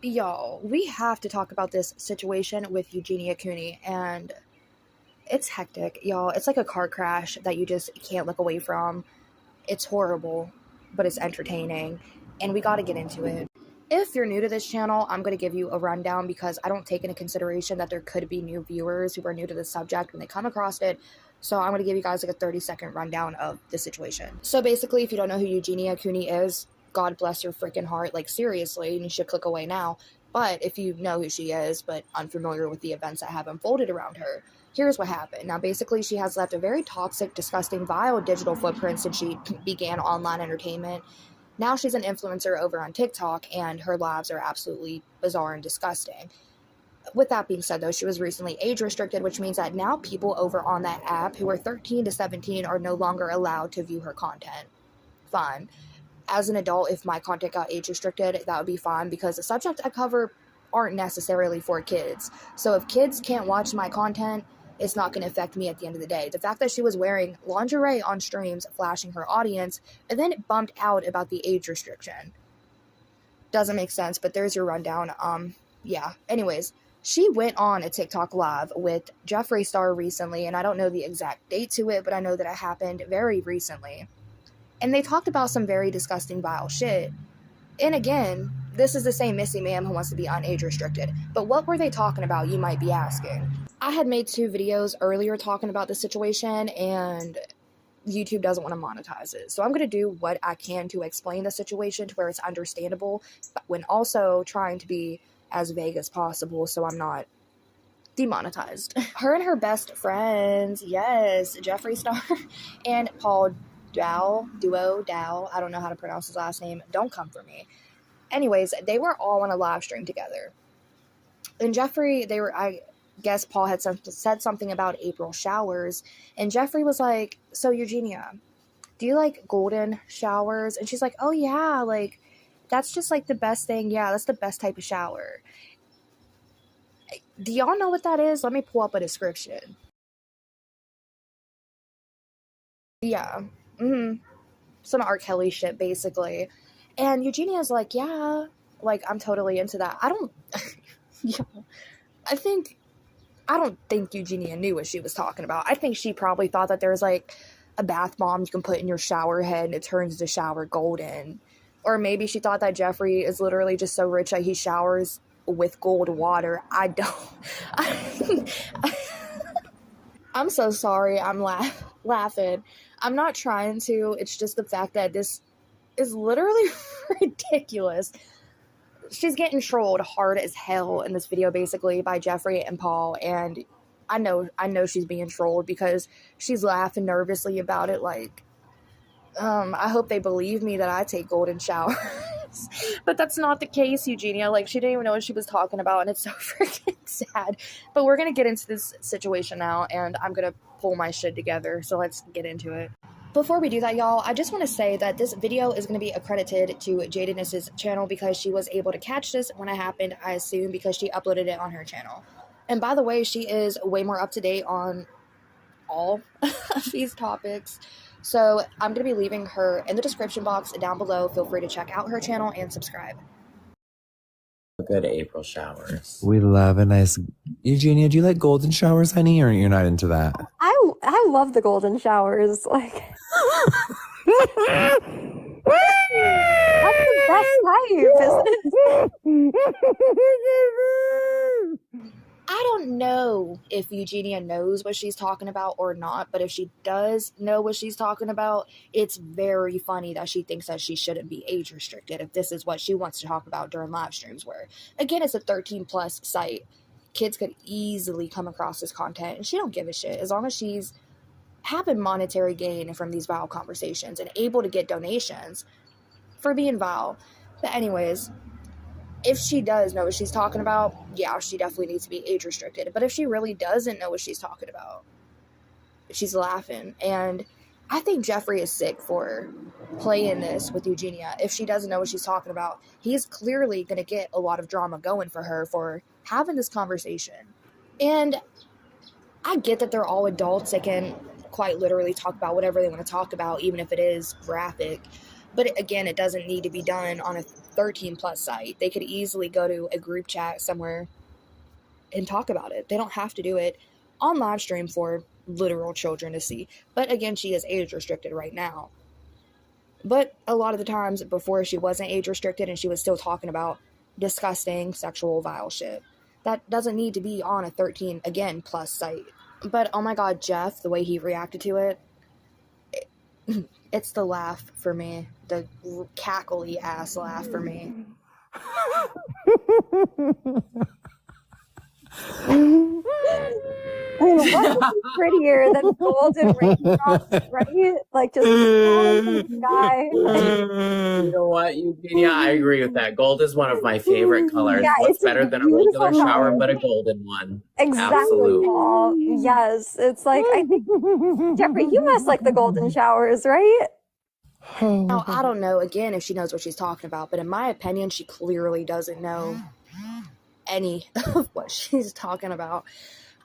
Y'all, we have to talk about this situation with Eugenia Cooney, and it's hectic, y'all. It's like a car crash that you just can't look away from. It's horrible, but it's entertaining, and we got to get into it. If you're new to this channel, I'm going to give you a rundown because I don't take into consideration that there could be new viewers who are new to the subject when they come across it. So I'm going to give you guys like a 30-second rundown of the situation. So basically, if you don't know who Eugenia Cooney is, God bless your freaking heart. Like, seriously, you should click away now. But if you know who she is, but unfamiliar with the events that have unfolded around her, here's what happened. Now, basically, she has left a very toxic, disgusting, vile digital footprint since she began online entertainment. Now she's an influencer over on TikTok, and her lives are absolutely bizarre and disgusting. With that being said, though, she was recently age restricted, which means that now people over on that app who are 13 to 17 are no longer allowed to view her content. Fine. As an adult, if my content got age restricted, that would be fine because the subjects I cover aren't necessarily for kids. So if kids can't watch my content, it's not going to affect me at the end of the day. The fact that she was wearing lingerie on streams, flashing her audience, and then it bumped out about the age restriction doesn't make sense, but there's your rundown. Yeah. Anyways, she went on a TikTok live with Jeffree star recently, and I don't know the exact date to it, but I know that it happened very recently. And they talked about some very disgusting, vile shit. And again, this is the same Missy ma'am who wants to be on age restricted. But what were they talking about, you might be asking? I had made 2 videos earlier talking about the situation, and YouTube doesn't want to monetize it. So I'm going to do what I can to explain the situation to where it's understandable, but when also trying to be as vague as possible so I'm not demonetized. Her and her best friends, yes, Jeffree Star and Paul Dow, I don't know how to pronounce his last name, don't come for me. Anyways, they were all on a live stream together. And Jeffree, I guess Paul had said something about April showers, and Jeffree was like, so Eugenia, do you like golden showers? And she's like, oh yeah, like, that's just like the best thing. Yeah, that's the best type of shower. Do y'all know what that is? Let me pull up a description. Yeah. Some R. Kelly shit, basically. And Eugenia's like, yeah, like, I'm totally into that. I don't think Eugenia knew what she was talking about. I think she probably thought that there's like a bath bomb you can put in your shower head and it turns the shower golden. Or maybe she thought that Jeffree is literally just so rich that he showers with gold water. I don't. I'm so sorry. I'm laughing. I'm not trying to. It's just the fact that this is literally ridiculous. She's getting trolled hard as hell in this video, basically, by Jeffree and Paul, and I know she's being trolled because she's laughing nervously about it, like, I hope they believe me that I take golden showers. But that's not the case, Eugenia. Like, she didn't even know what she was talking about, and it's so freaking sad. But we're gonna get into this situation now, and I'm gonna pull my shit together, so let's get into it. Before we do that, y'all, I just want to say that this video is going to be accredited to Jadeniss's channel because she was able to catch this when it happened, I assume, because she uploaded it on her channel. And by the way, she is way more up to date on all of these topics. So I'm going to be leaving her in the description box down below. Feel free to check out her channel and subscribe. Good April showers. We love a nice... Eugenia, do you like golden showers, honey, or you're not into that? I love the golden showers. Like, that's the best type, isn't it? I don't know if Eugenia knows what she's talking about or not, but if she does know what she's talking about, it's very funny that she thinks that she shouldn't be age restricted if this is what she wants to talk about during live streams, where, again, it's a 13+ site. Kids could easily come across this content, and she don't give a shit as long as she's having monetary gain from these vile conversations and able to get donations for being vile. But anyways, if she does know what she's talking about, yeah, she definitely needs to be age restricted. But if she really doesn't know what she's talking about, she's laughing. And I think Jeffree is sick for playing this with Eugenia. If she doesn't know what she's talking about, he's clearly going to get a lot of drama going for her for having this conversation. And I get that they're all adults. They can quite literally talk about whatever they want to talk about, even if it is graphic. But again, it doesn't need to be done on a 13 plus site. They could easily go to a group chat somewhere and talk about it. They don't have to do it on live stream for literal children to see. But again, she is age restricted right now. But a lot of the times before, she wasn't age restricted and she was still talking about disgusting, sexual, vile shit. That doesn't need to be on a 13, again, plus site. But oh my god, Jeff, the way he reacted to it, it's the laugh for me. The cackly ass laugh for me. I mean, what is prettier than golden raindrops, right? Like, just the sky. You know what, Eugenia? I agree with that. Gold is one of my favorite colors. Yeah, What's it's a better than a regular beautiful shower color. but a golden one? Exactly, Absolutely. Paul. Yes, it's like, I think, Jeffree, you must like the golden showers, right? Now, I don't know, again, if she knows what she's talking about, but in my opinion, she clearly doesn't know any of what she's talking about.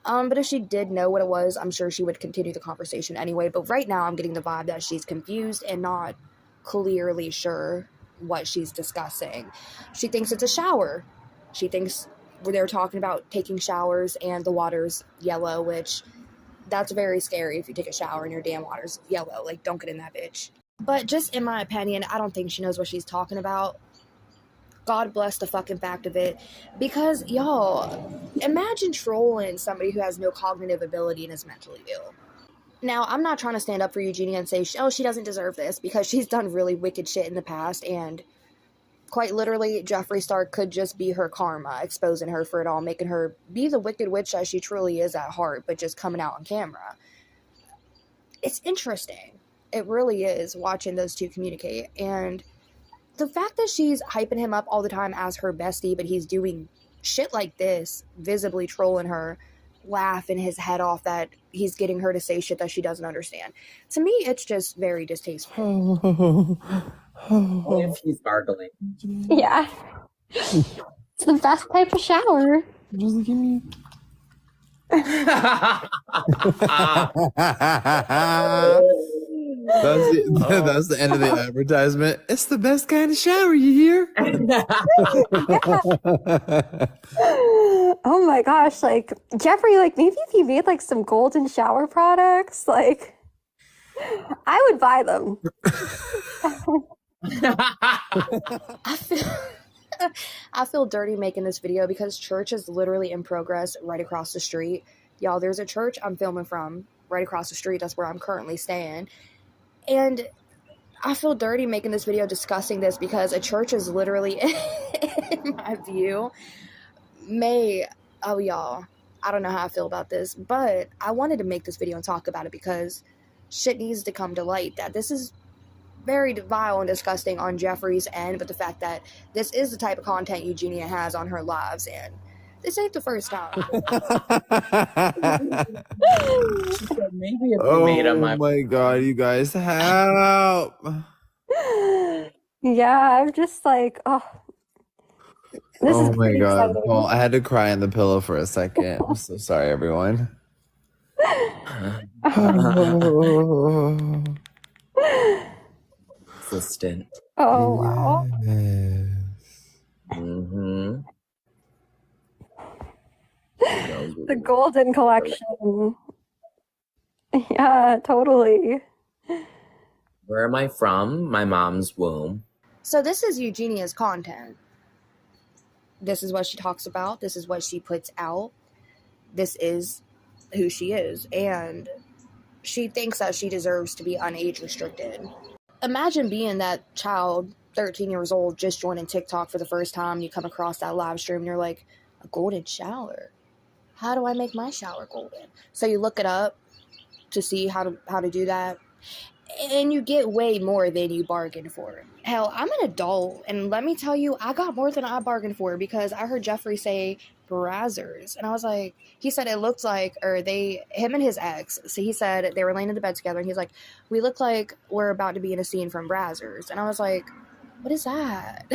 But if she did know what it was, I'm sure she would continue the conversation anyway. But right now, I'm getting the vibe that she's confused and not clearly sure what she's discussing. She thinks it's a shower. She thinks they're talking about taking showers and the water's yellow, which that's very scary if you take a shower and your damn water's yellow. Like, don't get in that bitch. But just in my opinion, I don't think she knows what she's talking about. God bless the fucking fact of it. Because, y'all, imagine trolling somebody who has no cognitive ability and is mentally ill. Now, I'm not trying to stand up for Eugenia and say, oh, she doesn't deserve this, because she's done really wicked shit in the past, and quite literally, Jeffree Star could just be her karma, exposing her for it all, making her be the wicked witch that she truly is at heart, but just coming out on camera. It's interesting. It really is, watching those two communicate, and the fact that she's hyping him up all the time as her bestie, but he's doing shit like this, visibly trolling her, laughing his head off that he's getting her to say shit that she doesn't understand. To me, it's just very distasteful. If he's gargling. Yeah. It's the best type of shower. Just give me. That's the end of the advertisement. It's the best kind of shower, you hear? Oh my gosh, like, Jeffree, like, maybe if you made, like, some golden shower products, like, I would buy them. I feel dirty making this video because church is literally in progress right across the street. Y'all, there's a church I'm filming from right across the street. That's where I'm currently staying. And I feel dirty making this video discussing this because a church is literally, in my view, y'all, I don't know how I feel about this, but I wanted to make this video and talk about it because shit needs to come to light that this is very vile and disgusting on Jeffree's end, but the fact that this is the type of content Eugenia has on her lives, and this ain't the first time. Maybe if we made him, Oh my god, you guys, help! Yeah, I'm just like, oh. This is Oh my pretty god, exciting. Paul, I had to cry in the pillow for a second. I'm so sorry, everyone. assistant. Oh, wow. Yes. Mm-hmm. The golden collection. Yeah, totally. Where am I from? My mom's womb. So this is Eugenia's content. This is what she talks about. This is what she puts out. This is who she is. And she thinks that she deserves to be unage restricted. Imagine being that child, 13 years old, just joining TikTok for the first time. You come across that live stream and you're like, a golden shower? How do I make my shower golden? So you look it up to see how to do that. And you get way more than you bargained for. Hell, I'm an adult, and let me tell you, I got more than I bargained for because I heard Jeffree say Brazzers, and I was like, he said it looked like, him and his ex, so he said they were laying in the bed together, and he's like, we look like we're about to be in a scene from Brazzers, and I was like, what is that?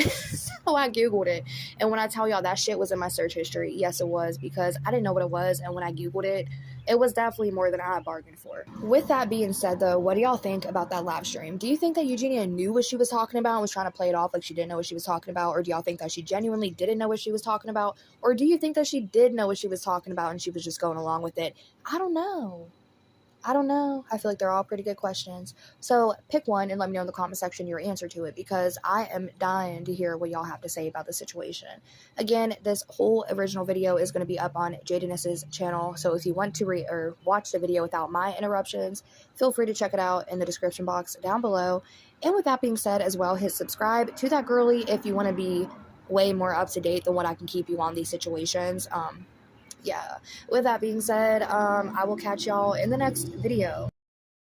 So I Googled it, and when I tell y'all that shit was in my search history, yes it was, because I didn't know what it was, and when I Googled it, it was definitely more than I bargained for. With that being said, though, what do y'all think about that live stream? Do you think that Eugenia knew what she was talking about and was trying to play it off like she didn't know what she was talking about? Or do y'all think that she genuinely didn't know what she was talking about? Or do you think that she did know what she was talking about and she was just going along with it? I don't know. I don't know. I feel like they're all pretty good questions. So pick one and let me know in the comment section your answer to it, because I am dying to hear what y'all have to say about the situation. Again, this whole original video is going to be up on Jadeniss's channel. So if you want to watch the video without my interruptions, feel free to check it out in the description box down below. And with that being said as well, hit subscribe to that girly if you want to be way more up to date than what I can keep you on these situations. Yeah, with that being said, I will catch y'all in the next video.